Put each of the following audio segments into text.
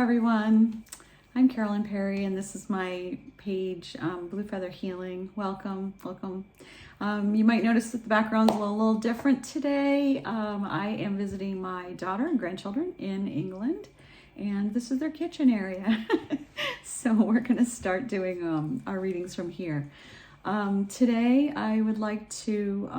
everyone. I'm Carolyn Perry, and this is my page, Blue Feather Healing. Welcome, welcome. You might notice that the background's a little different today. I am visiting my daughter and grandchildren in England, and this is their kitchen area. So we're going to start doing our readings from here. Today, I would like to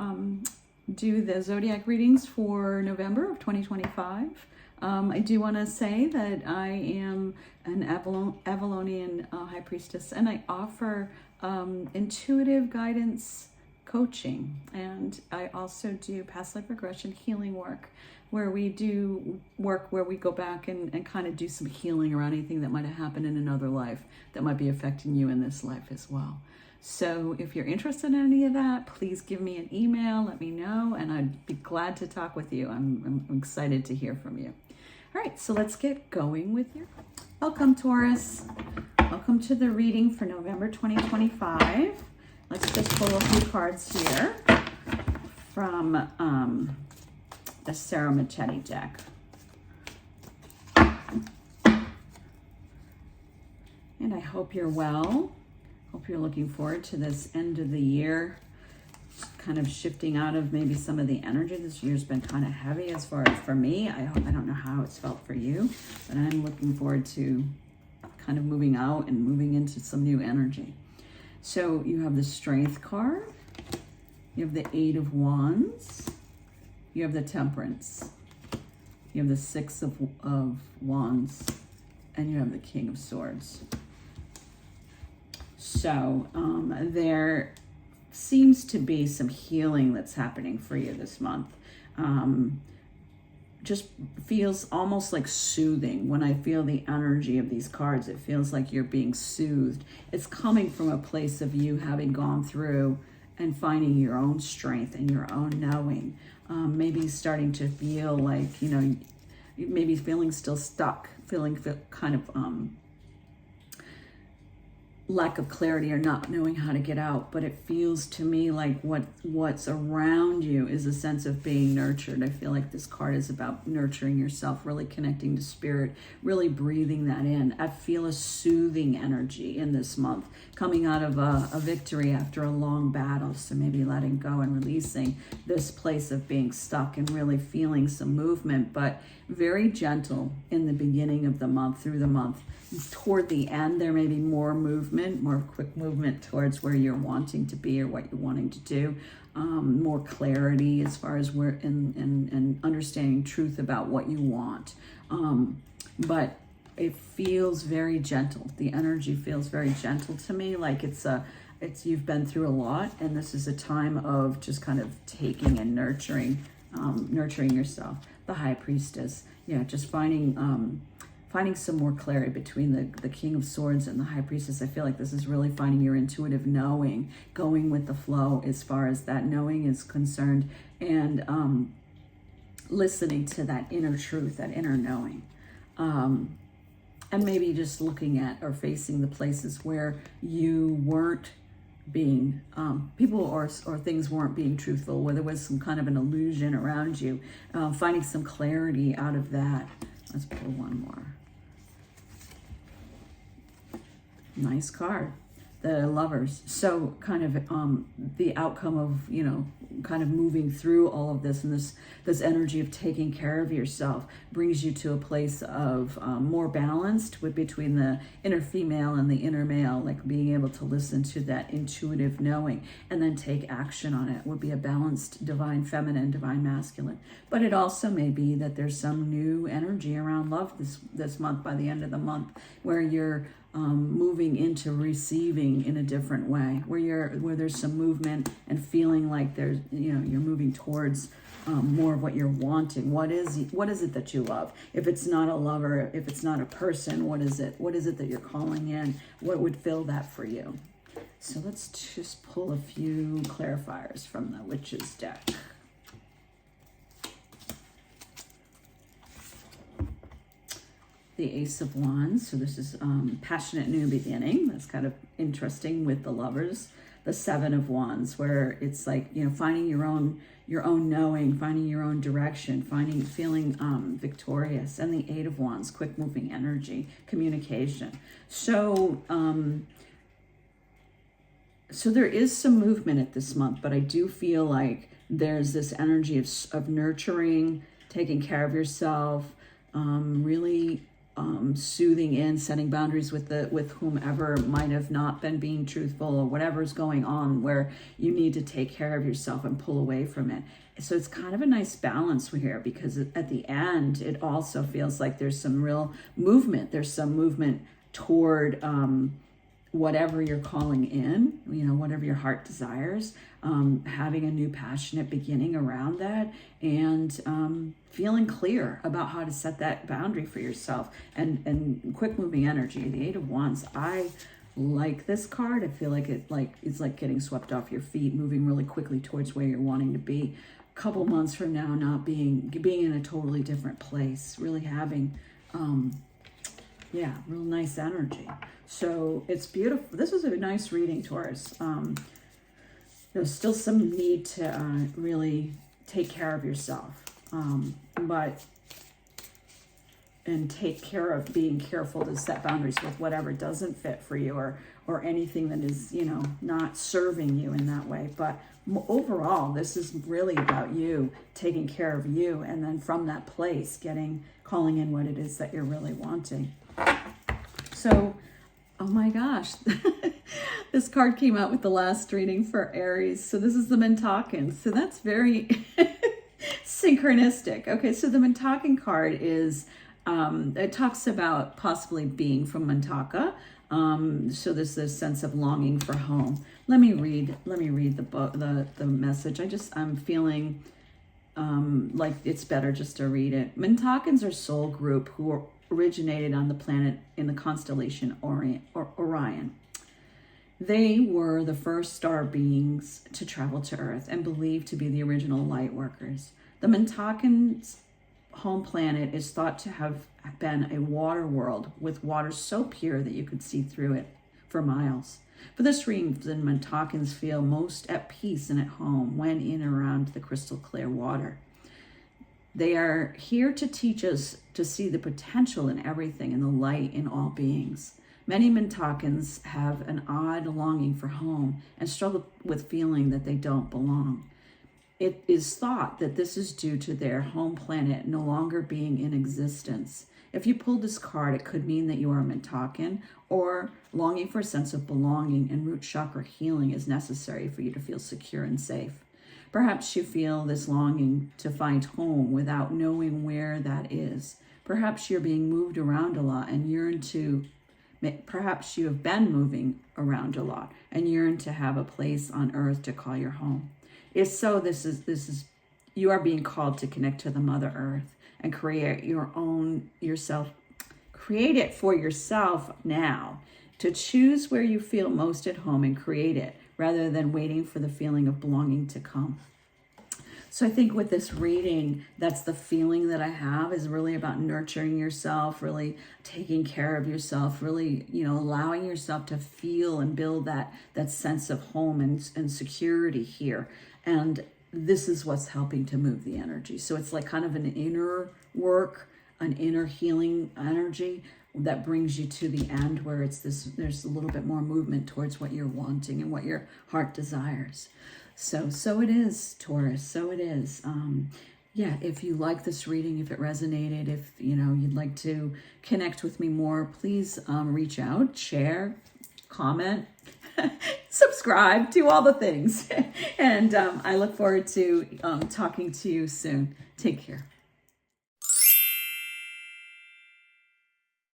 do the zodiac readings for November of 2025. I do want to say that I am an Avalonian High Priestess, and I offer intuitive guidance coaching, and I also do past life regression healing work, where we do work where we go back and kind of do some healing around anything that might have happened in another life that might be affecting you in this life as well. So if you're interested in any of that, please give me an email, let me know, and I'd be glad to talk with you. I'm excited to hear from you. All right, so let's get going with your... Welcome, Taurus. Welcome to the reading for November 2025. Let's just pull a few cards here from the Sarah Machete deck. And I hope you're well. Hope you're looking forward to this end of the year, kind of shifting out of maybe some of the energy. This year's been kind of heavy as far as for me. I don't know how it's felt for you, but I'm looking forward to kind of moving out and moving into some new energy. So you have the Strength card, you have the Eight of Wands, you have the Temperance, you have the Six of Wands, and you have the King of Swords. So there seems to be some healing that's happening for you this month. Just feels almost like soothing. When I feel the energy of these cards, it feels like you're being soothed. It's coming from a place of you having gone through and finding your own strength and your own knowing. Maybe starting to feel like, maybe feeling still stuck, feeling kind of lack of clarity or not knowing how to get out, but it feels to me like what's around you is a sense of being nurtured. I feel like this card is about nurturing yourself, really connecting to spirit, really breathing that in. I feel a soothing energy in this month, coming out of a victory after a long battle. So maybe letting go and releasing this place of being stuck and really feeling some movement, but very gentle in the beginning of the month, through the month. Toward the end, there may be more movement, more quick movement towards where you're wanting to be or what you're wanting to do. More clarity as far as where and understanding truth about what you want. But it feels very gentle. The energy feels very gentle to me, like it's you've been through a lot, and this is a time of just kind of taking and nurturing yourself. The High Priestess, just finding some more clarity between the King of Swords and the High Priestess. I feel like this is really finding your intuitive knowing, going with the flow as far as that knowing is concerned, and listening to that inner truth, that inner knowing. And maybe just looking at or facing the places where you weren't being, people or things weren't being truthful, where there was some kind of an illusion around you, finding some clarity out of that. Let's pull one more. Nice card. The Lovers. So kind of the outcome of, kind of moving through all of this, and this energy of taking care of yourself brings you to a place of more balanced between the inner female and the inner male, like being able to listen to that intuitive knowing and then take action on it. Would be a balanced divine feminine, divine masculine. But it also may be that there's some new energy around love this month, by the end of the month, where you're moving into receiving in a different way, where there's some movement and feeling like there's, you're moving towards more of what you're wanting. What is it that you love? If it's not a lover, if it's not a person, what is it? What is it that you're calling in? What would fill that for you? So let's just pull a few clarifiers from the Witch's deck. The Ace of Wands. So this is passionate new beginning. That's kind of interesting with the Lovers. the Seven of Wands, where it's like, you know, finding your own knowing, finding your own direction, feeling victorious. And the Eight of Wands, quick moving energy, communication. So so there is some movement at this month, but I do feel like there's this energy of nurturing, taking care of yourself, really soothing in, setting boundaries with whomever might have not been being truthful, or whatever's going on where you need to take care of yourself and pull away from it. So it's kind of a nice balance here, because at the end, it also feels like there's some real movement. There's some movement toward whatever you're calling in, you know, whatever your heart desires, having a new passionate beginning around that, and feeling clear about how to set that boundary for yourself, and quick moving energy. The Eight of Wands, I like this card. I feel like it's like getting swept off your feet, moving really quickly towards where you're wanting to be. A couple months from now, not being in a totally different place, really having yeah, real nice energy. So it's beautiful. This was a nice reading, Taurus. There's still some need to really take care of yourself, and take care of being careful to set boundaries with whatever doesn't fit for you, or anything that is, you know, not serving you in that way. But overall, this is really about you taking care of you, and then from that place, calling in what it is that you're really wanting. So, oh my gosh, this card came out with the last reading for Aries. So this is the Mentakin. So that's very synchronistic. Okay, so the Mentakin card is, it talks about possibly being from Mentaka. So there's this sense of longing for home. Let me read the book, the message. I'm feeling like it's better just to read it. Mentakins are soul group who originated on the planet in the constellation Orion. They were the first star beings to travel to Earth and believed to be the original light workers. The Mentakins' home planet is thought to have been a water world with water so pure that you could see through it for miles. For this reason, Mentakins feel most at peace and at home when in and around the crystal clear water. They are here to teach us to see the potential in everything and the light in all beings. Many Mentakins have an odd longing for home and struggle with feeling that they don't belong. It is thought that this is due to their home planet no longer being in existence. If you pulled this card, it could mean that you are a Mentakin, or longing for a sense of belonging and root chakra healing is necessary for you to feel secure and safe. Perhaps you feel this longing to find home without knowing where that is. Perhaps you're being moved around a lot and perhaps you have been moving around a lot and yearn to have a place on earth to call your home. If so, you are being called to connect to the Mother Earth and create create it for yourself now, to choose where you feel most at home and create it, rather than waiting for the feeling of belonging to come. So I think with this reading, that's the feeling that I have, is really about nurturing yourself, really taking care of yourself, really, you know, allowing yourself to feel and build that sense of home and security here. And this is what's helping to move the energy. So it's like kind of an inner work, an inner healing energy that brings you to the end, where there's a little bit more movement towards what you're wanting and what your heart desires. So it is, Taurus. So it is. Yeah, if you like this reading, if it resonated, if you'd like to connect with me more, please reach out, share, comment, subscribe, do all the things. And I look forward to talking to you soon. Take care.